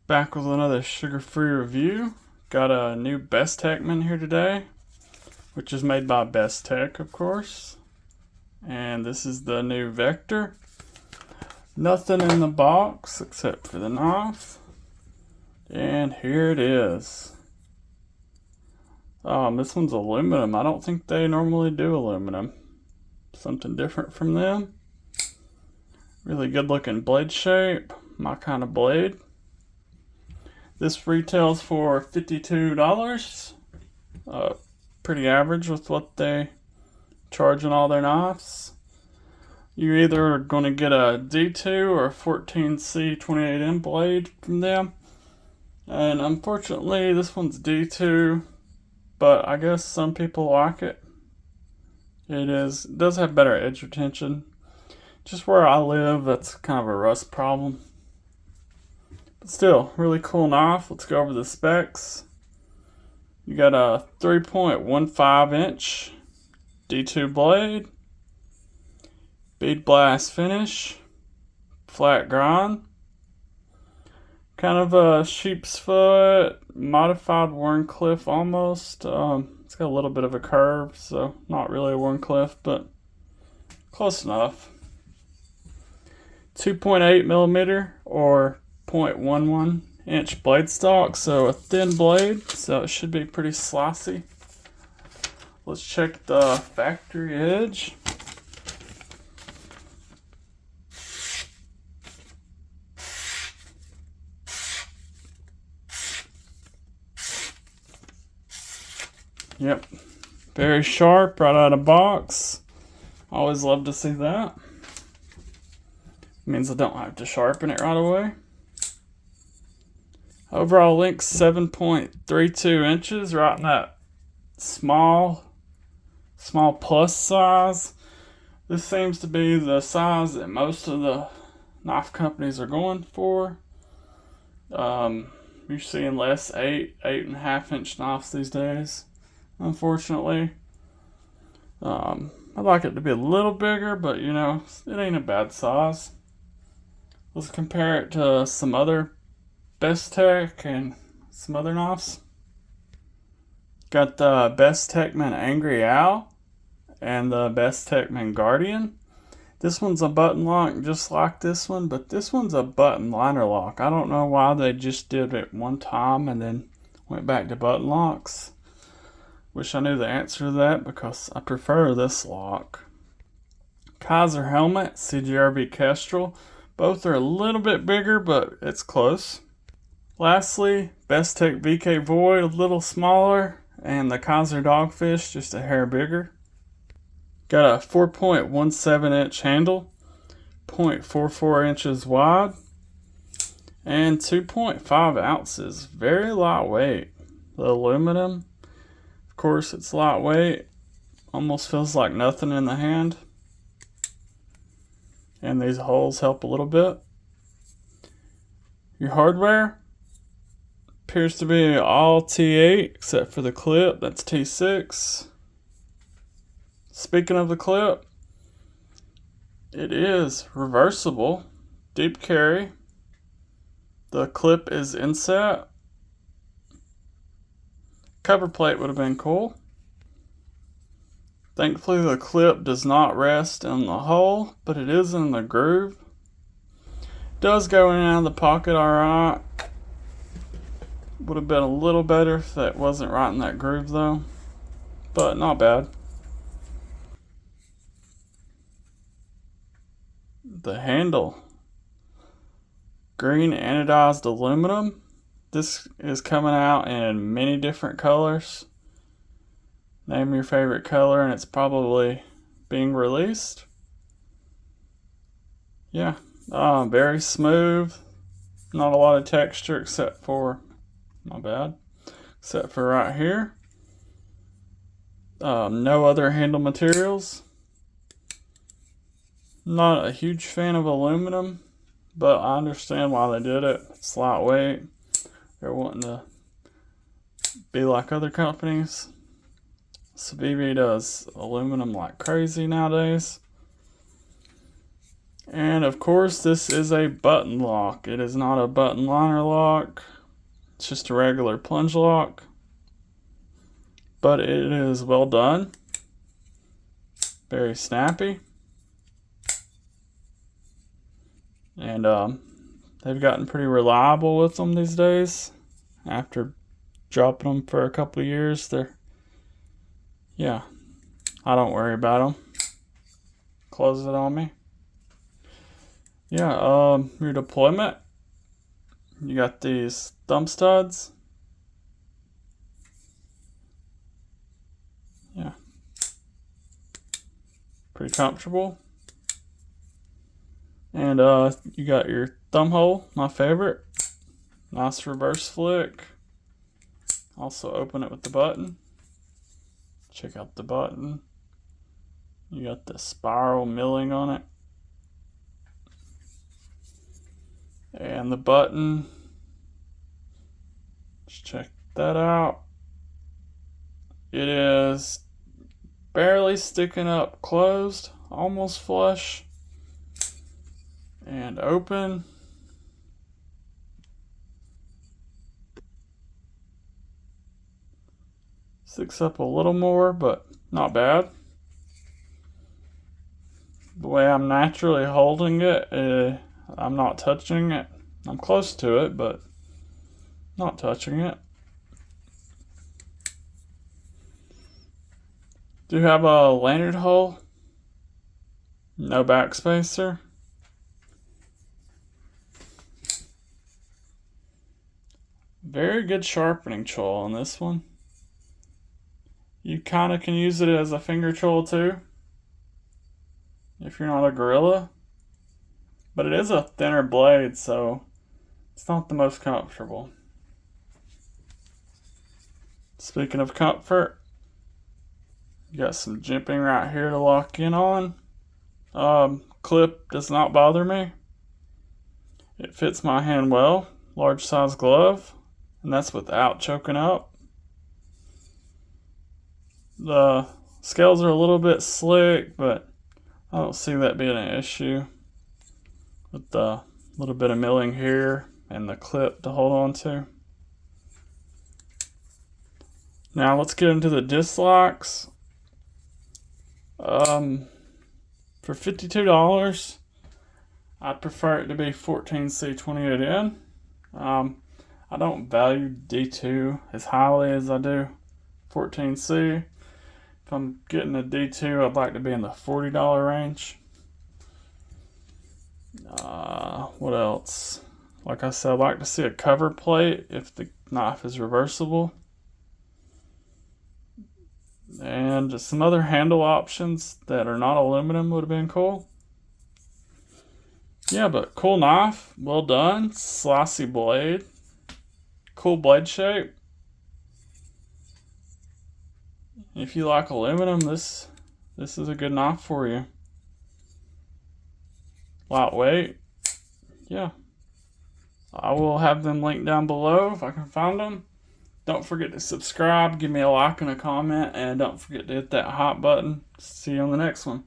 Back with another sugar-free review. Got a new Bestechman here today, which is made by Bestech, of course. And this is the new Vector. Nothing in the box except for the knife. And here it is. This one's aluminum. I don't think they normally do aluminum. Something different from them. Really good looking blade shape. My kind of blade. This retails for $52. Pretty average with what they charge on all their knives. You're either going to get a D2 or a 14C 28M blade from them. And unfortunately, this one's D2, but I guess some people like it. It does have better edge retention. Just where I live, that's kind of a rust problem. But still, really cool knife. Let's go over the specs. You got a 3.15 inch D2 blade, bead blast finish, flat grind, kind of a sheep's foot, modified Wharncliffe almost. It's got a little bit of a curve, so not really a Wharncliffe, but close enough. 2.8 millimeter or 0.11 inch blade stock, so a thin blade, so it should be pretty slicey. Let's check the factory edge. Yep, very sharp right out of box. Always love to see that. Means I don't have to sharpen it right away. Overall length 7.32 inches, right in that small plus size. This seems to be the size that most of the knife companies are going for. You're seeing less 8.5 inch knives these days, unfortunately. I'd like it to be a little bigger, but you know, it ain't a bad size. Let's compare it to some other Bestech and some other knives. Got the Bestechman Angry Owl and the Bestechman Guardian. This one's a button lock just like this one, but this one's a button liner lock. I don't know why they just did it one time and then went back to button locks. Wish I knew the answer to that because I prefer this lock. Kaiser helmet, CGRB Kestrel. Both are a little bit bigger, but it's close. Lastly, Bestech VK Void, a little smaller, and the Kaiser Dogfish, just a hair bigger. Got a 4.17 inch handle, 0.44 inches wide, and 2.5 ounces. Very lightweight. The aluminum, of course, it's lightweight. Almost feels like nothing in the hand. And these holes help a little bit. Your hardware appears to be all T8 except for the clip, that's T6. Speaking of the clip, it is reversible, deep carry. The clip is inset. Cover plate would have been cool. Thankfully the clip does not rest in the hole, but it is in the groove. Does go in and out of the pocket alright. Would have been a little better if that wasn't right in that groove though, but not bad. The handle, green anodized aluminum. This is coming out in many different colors. Name your favorite color and it's probably being released. Yeah, very smooth. Not a lot of texture except for, except for right here. No other handle materials. Not a huge fan of aluminum, but I understand why they did it. It's lightweight. They're wanting to be like other companies. Civivi does aluminum like crazy nowadays. And of course, this is a button lock. It is not a button liner lock. It's just a regular plunge lock. But it is well done. Very snappy. And they've gotten pretty reliable with them these days. After dropping them for a couple of years, yeah, I don't worry about them. Close it on me. Yeah, your deployment. You got these thumb studs. Yeah. Pretty comfortable. And you got your thumb hole, my favorite. Nice reverse flick. Also open it with the button. Check out the button. You got the spiral milling on it. And the button. Let's check that out. It is barely sticking up closed, almost flush. And open. Sticks up a little more, but not bad. The way I'm naturally holding it, I'm not touching it. I'm close to it, but not touching it. Do have a lanyard hole. No backspacer. Very good sharpening choil on this one. You kind of can use it as a finger choil too, if you're not a gorilla. But it is a thinner blade, so it's not the most comfortable. Speaking of comfort, you got some jimping right here to lock in on. Clip does not bother me. It fits my hand well. Large size glove, and that's without choking up. The scales are a little bit slick, but I don't see that being an issue with the little bit of milling here and the clip to hold on to. Now let's get into the disc locks. For $52, I'd prefer it to be 14C28N. I don't value D2 as highly as I do 14C. If I'm getting a D2, I'd like to be in the $40 range. What else? Like I said, I'd like to see a cover plate if the knife is reversible. And just some other handle options that are not aluminum would have been cool. Yeah, but cool knife. Well done. Slicey blade. Cool blade shape. If you like aluminum, this is a good knife for you. Lightweight. Yeah. I will have them linked down below if I can find them. Don't forget to subscribe, give me a like and a comment, and don't forget to hit that hot button. See you on the next one.